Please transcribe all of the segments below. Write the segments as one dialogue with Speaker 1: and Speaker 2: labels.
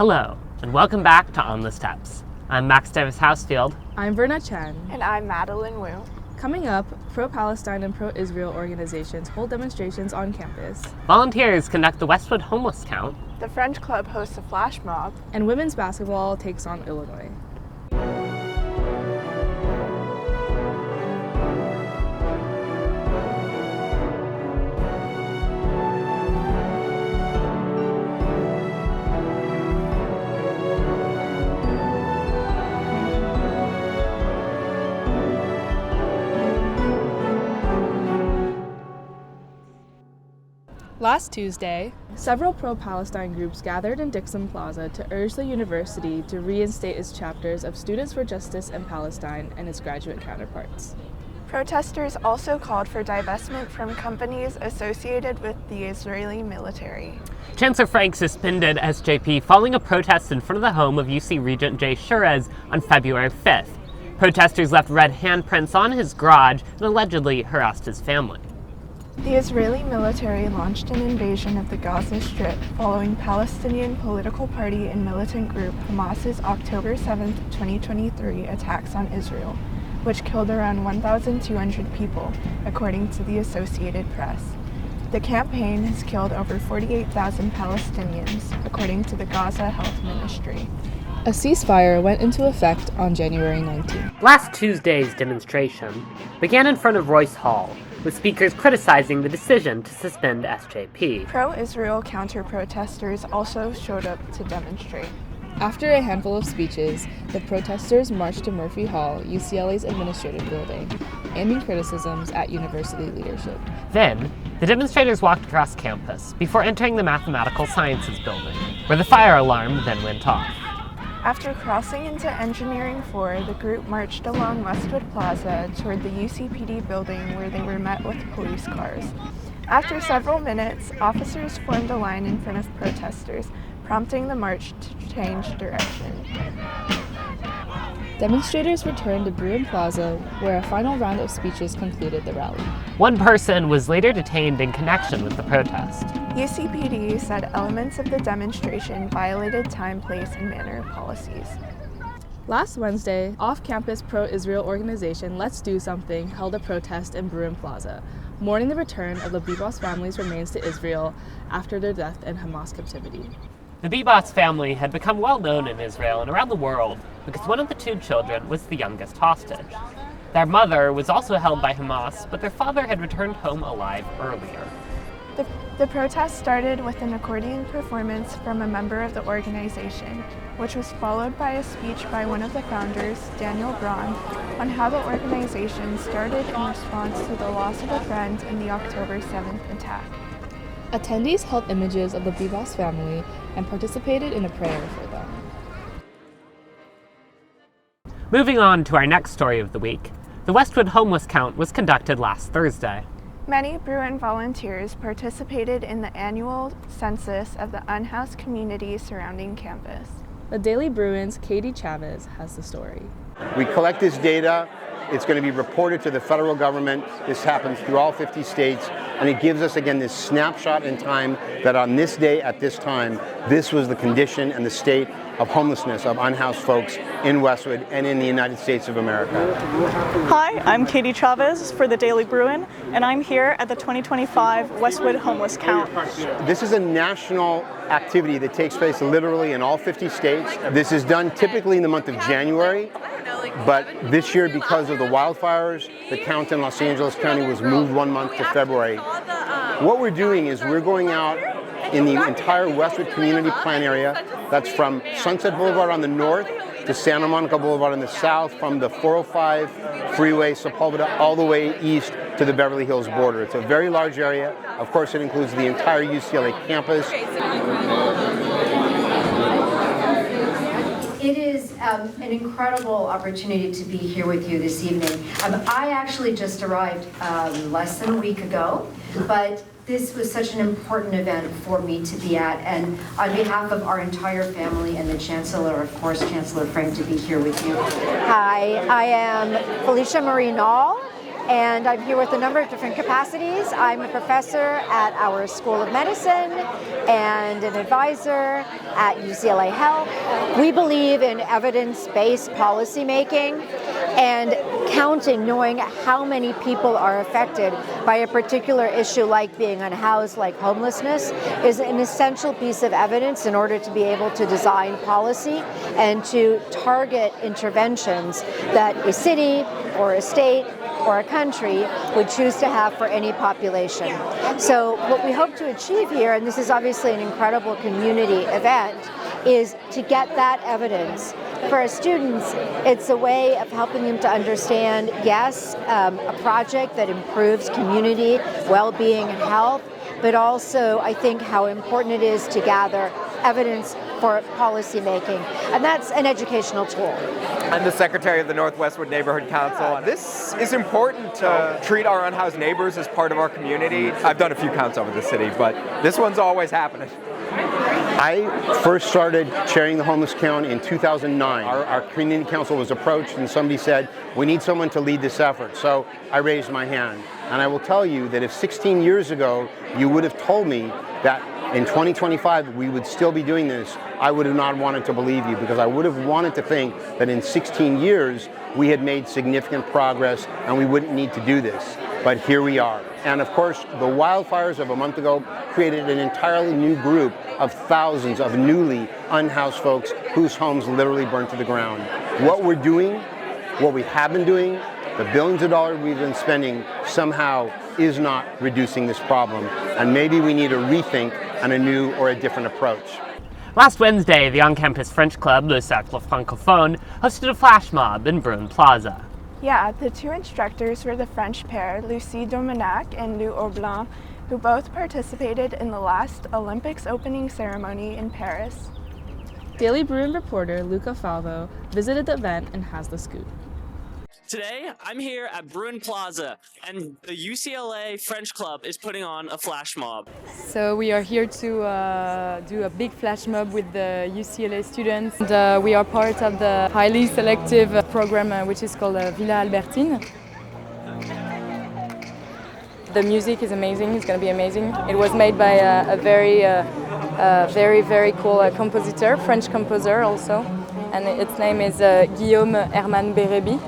Speaker 1: Hello, and welcome back to On the Steps. I'm Max Davis-Housefield.
Speaker 2: I'm Verna Chen.
Speaker 3: And I'm Madeline Woo.
Speaker 2: Coming up, pro-Palestine and pro-Israel organizations hold demonstrations on campus.
Speaker 1: Volunteers conduct the Westwood Homeless Count.
Speaker 3: The French Club hosts a flash mob.
Speaker 2: And women's basketball takes on Illinois. Last Tuesday, several pro-Palestine groups gathered in Dixon Plaza to urge the university to reinstate its chapters of Students for Justice in Palestine and its graduate counterparts.
Speaker 3: Protesters also called for divestment from companies associated with the Israeli military.
Speaker 1: Chancellor Frank suspended SJP following a protest in front of the home of UC Regent Jay Chavez on February 5th. Protesters left red handprints on his garage and allegedly harassed his family.
Speaker 3: The Israeli military launched an invasion of the Gaza Strip following Palestinian political party and militant group Hamas's October 7, 2023 attacks on Israel, which killed around 1,200 people, according to the Associated Press. The campaign has killed over 48,000 Palestinians, according to the Gaza Health Ministry.
Speaker 2: A ceasefire went into effect on January 19th.
Speaker 1: Last Tuesday's demonstration began in front of Royce Hall, with speakers criticizing the decision to suspend SJP.
Speaker 3: Pro-Israel counter-protesters also showed up to demonstrate.
Speaker 2: After a handful of speeches, the protesters marched to Murphy Hall, UCLA's administrative building, aiming criticisms at university leadership.
Speaker 1: Then, the demonstrators walked across campus before entering the Mathematical Sciences building, where the fire alarm then went off.
Speaker 3: After crossing into Engineering 4, the group marched along Westwood Plaza toward the UCPD building where they were met with police cars. After several minutes, officers formed a line in front of protesters, prompting the march to change direction.
Speaker 2: Demonstrators returned to Bruin Plaza, where a final round of speeches concluded the rally.
Speaker 1: One person was later detained in connection with the protest.
Speaker 3: UCPD said elements of the demonstration violated time, place, and manner policies.
Speaker 2: Last Wednesday, off-campus pro-Israel organization Let's Do Something held a protest in Bruin Plaza, mourning the return of the Bibas family's remains to Israel after their death in Hamas captivity.
Speaker 1: The Bibas family had become well known in Israel and around the world because one of the two children was the youngest hostage. Their mother was also held by Hamas, but their father had returned home alive earlier.
Speaker 3: The protest started with an accordion performance from a member of the organization, which was followed by a speech by one of the founders, Daniel Braun, on how the organization started in response to the loss of a friend in the October 7th attack.
Speaker 2: Attendees held images of the Bibas family and participated in a prayer for them.
Speaker 1: Moving on to our next story of the week, the Westwood Homeless Count was conducted last Thursday.
Speaker 3: Many Bruin volunteers participated in the annual census of the unhoused communities surrounding campus.
Speaker 2: The Daily Bruin's Katie Chavez has the story.
Speaker 4: We collect this data. It's going to be reported to the federal government. This happens through all 50 states, and it gives us, again, this snapshot in time that on this day at this time, this was the condition and the state of homelessness of unhoused folks in Westwood and in the United States of America.
Speaker 5: Hi, I'm Katie Chavez for the Daily Bruin, and I'm here at the 2025 Westwood Homeless Count.
Speaker 4: This is a national activity that takes place literally in all 50 states. This is done typically in the month of January, but this year, because of the wildfires, the count in Los Angeles County was moved 1 month to February. What we're doing is we're going out in the entire Westwood Community Plan area. That's from Sunset Boulevard on the north to Santa Monica Boulevard on the south, from the 405 freeway, Sepulveda, all the way east to the Beverly Hills border. It's a very large area. Of course, it includes the entire UCLA campus.
Speaker 6: It is an incredible opportunity to be here with you this evening. I actually just arrived less than a week ago, but this was such an important event for me to be at, and on behalf of our entire family and the Chancellor, of course, Chancellor Frank, to be here with you.
Speaker 7: Hi, I am Felicia Marie Nall, and I'm here with a number of different capacities. I'm a professor at our School of Medicine and an advisor at UCLA Health. We believe in evidence-based policymaking and counting, knowing how many people are affected by a particular issue like being unhoused, like homelessness, is an essential piece of evidence in order to be able to design policy and to target interventions that a city or a state or a country would choose to have for any population. So what we hope to achieve here, and this is obviously an incredible community event, is to get that evidence. For our students, it's a way of helping them to understand, yes, a project that improves community well-being and health, but also I think how important it is to gather evidence for policy making, and that's an educational tool.
Speaker 8: I'm the secretary of the North Westwood Neighborhood Council. This is important to treat our unhoused neighbors as part of our community. I've done a few counts over the city, but this one's always happening.
Speaker 4: I first started chairing the homeless count in 2009. Our community council was approached and somebody said, we need someone to lead this effort. So I raised my hand. And I will tell you that if 16 years ago you would have told me that in 2025 we would still be doing this, I would have not wanted to believe you, because I would have wanted to think that in 16 years we had made significant progress and we wouldn't need to do this. But here we are. And of course, the wildfires of a month ago created an entirely new group of thousands of newly unhoused folks whose homes literally burned to the ground. What we're doing, what we have been doing, the billions of dollars we've been spending somehow is not reducing this problem. And maybe we need a rethink and a new or a different approach.
Speaker 1: Last Wednesday, the on-campus French club, Le Cercle Francophone, hosted a flash mob in Bruin Plaza.
Speaker 3: Yeah, the two instructors were the French pair, Lucie Domenac and Lou Aublanc, who both participated in the last Olympics opening ceremony in Paris.
Speaker 2: Daily Bruin reporter Luca Falvo visited the event and has the scoop.
Speaker 9: Today, I'm here at Bruin Plaza, and the UCLA French Club is putting on a flash mob.
Speaker 10: So we are here to do a big flash mob with the UCLA students. And, we are part of the highly selective program which is called Villa Albertine. The music is amazing, it's going to be amazing. It was made by a very cool compositor, French composer also, and its name is Guillaume Herman Bérébi.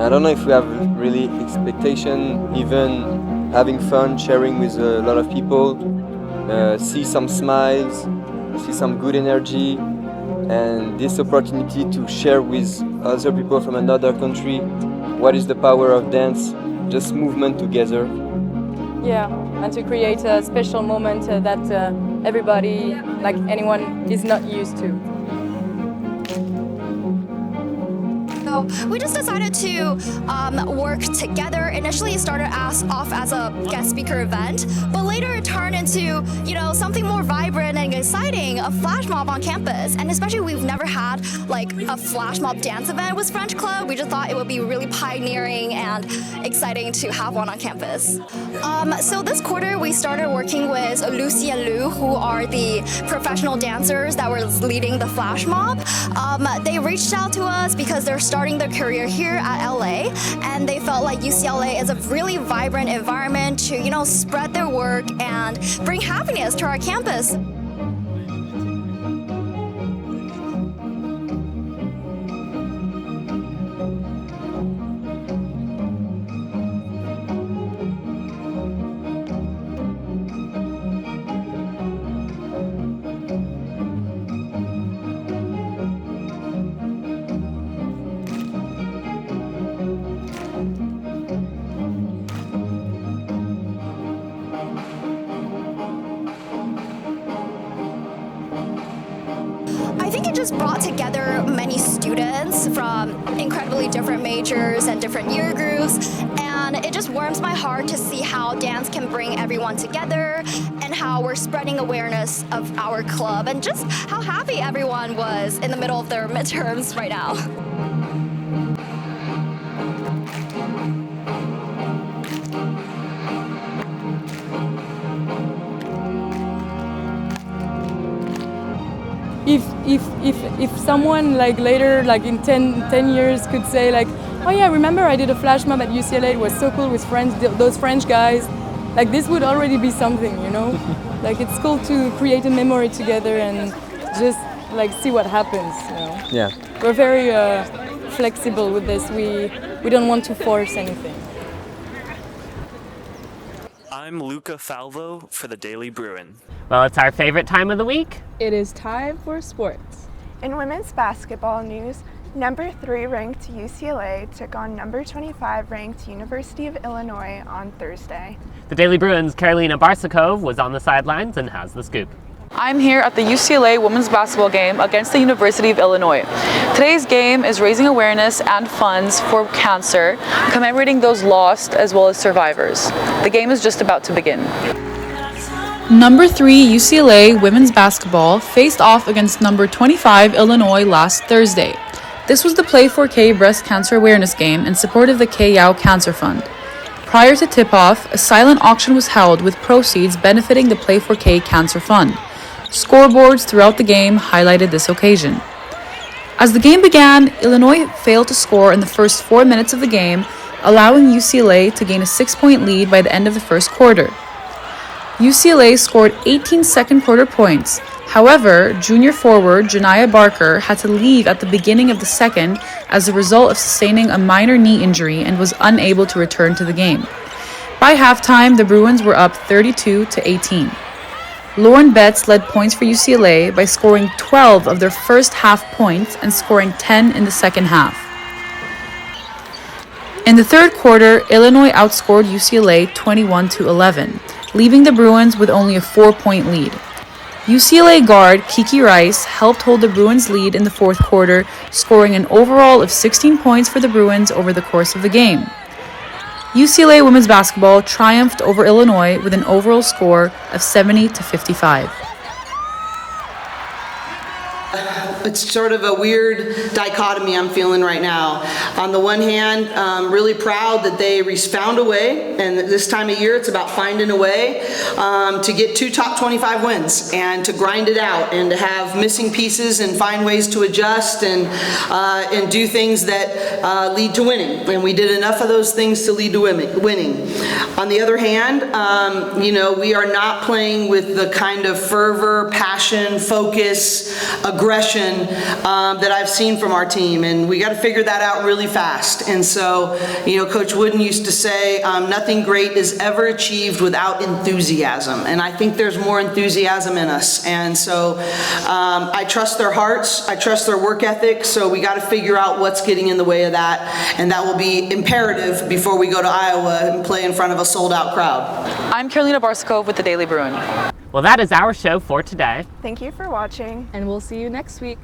Speaker 11: I don't know if we have really expectation, even having fun, sharing with a lot of people, see some smiles, see some good energy, and this opportunity to share with other people from another country what is the power of dance, just movement together.
Speaker 10: Yeah, and to create a special moment that everybody, like anyone, is not used to.
Speaker 12: So we just decided to work together. Initially it started off as a guest speaker event, but later it turned into, something more vibrant and exciting, a flash mob on campus. And especially we've never had like a flash mob dance event with French Club. We just thought it would be really pioneering and exciting to have one on campus. So this quarter we started working with Lucie and Lou, who are the professional dancers that were leading the flash mob. They reached out to us because they're starting their career here at LA, and they felt like UCLA is a really vibrant environment to, spread their work and bring happiness to our campus. just brought together many students from incredibly different majors and different year groups, and it just warms my heart to see how dance can bring everyone together and how we're spreading awareness of our club and just how happy everyone was in the middle of their midterms right now.
Speaker 10: If someone like later, like in 10 years could say like, oh yeah, remember I did a flash mob at UCLA, it was so cool with those French guys, like this would already be something, you know? Like it's cool to create a memory together and just like see what happens, you know?
Speaker 11: Yeah.
Speaker 10: We're very flexible with this, we don't want to force anything.
Speaker 9: I'm Luca Falvo for the Daily Bruin.
Speaker 1: Well, it's our favorite time of the week.
Speaker 2: It is time for sports.
Speaker 3: In women's basketball news, number 3 ranked UCLA took on number 25 ranked University of Illinois on Thursday.
Speaker 1: The Daily Bruin's Carolina Barsakov was on the sidelines and has the scoop.
Speaker 13: I'm here at the UCLA women's basketball game against the University of Illinois. Today's game is raising awareness and funds for cancer, commemorating those lost as well as survivors. The game is just about to begin.
Speaker 14: Number 3 UCLA women's basketball faced off against number 25 Illinois last Thursday. This was the Play 4K breast cancer awareness game in support of the K-Yao Cancer Fund. Prior to tip-off, a silent auction was held with proceeds benefiting the Play 4K Cancer Fund. Scoreboards throughout the game highlighted this occasion. As the game began, Illinois failed to score in the first 4 minutes of the game, allowing UCLA to gain a 6-point lead by the end of the first quarter. UCLA scored 18 second quarter points. However, junior forward Janiyah Barker had to leave at the beginning of the second as a result of sustaining a minor knee injury and was unable to return to the game. By halftime, the Bruins were up 32-18. Lauren Betts led points for UCLA by scoring 12 of their first half points and scoring 10 in the second half. In the third quarter, Illinois outscored UCLA 21-11, leaving the Bruins with only a 4-point lead. UCLA guard Kiki Rice helped hold the Bruins' lead in the fourth quarter, scoring an overall of 16 points for the Bruins over the course of the game. UCLA women's basketball triumphed over Illinois with an overall score of 70-55.
Speaker 15: It's sort of a weird dichotomy I'm feeling right now. On the one hand, I'm really proud that they found a way, and this time of year it's about finding a way to get 2 top 25 wins and to grind it out and to have missing pieces and find ways to adjust and do things that lead to winning. And we did enough of those things to lead to winning. On the other hand, we are not playing with the kind of fervor, passion, focus, aggression that I've seen from our team, and we got to figure that out really fast. And so, Coach Wooden used to say, nothing great is ever achieved without enthusiasm, and I think there's more enthusiasm in us. And so I trust their hearts, I trust their work ethic, so we got to figure out what's getting in the way of that, and that will be imperative before we go to Iowa and play in front of a sold-out crowd.
Speaker 13: I'm Carolina Barsakov with the Daily Bruin.
Speaker 1: Well, that is our show for today.
Speaker 3: Thank you for watching.
Speaker 2: And we'll see you next week.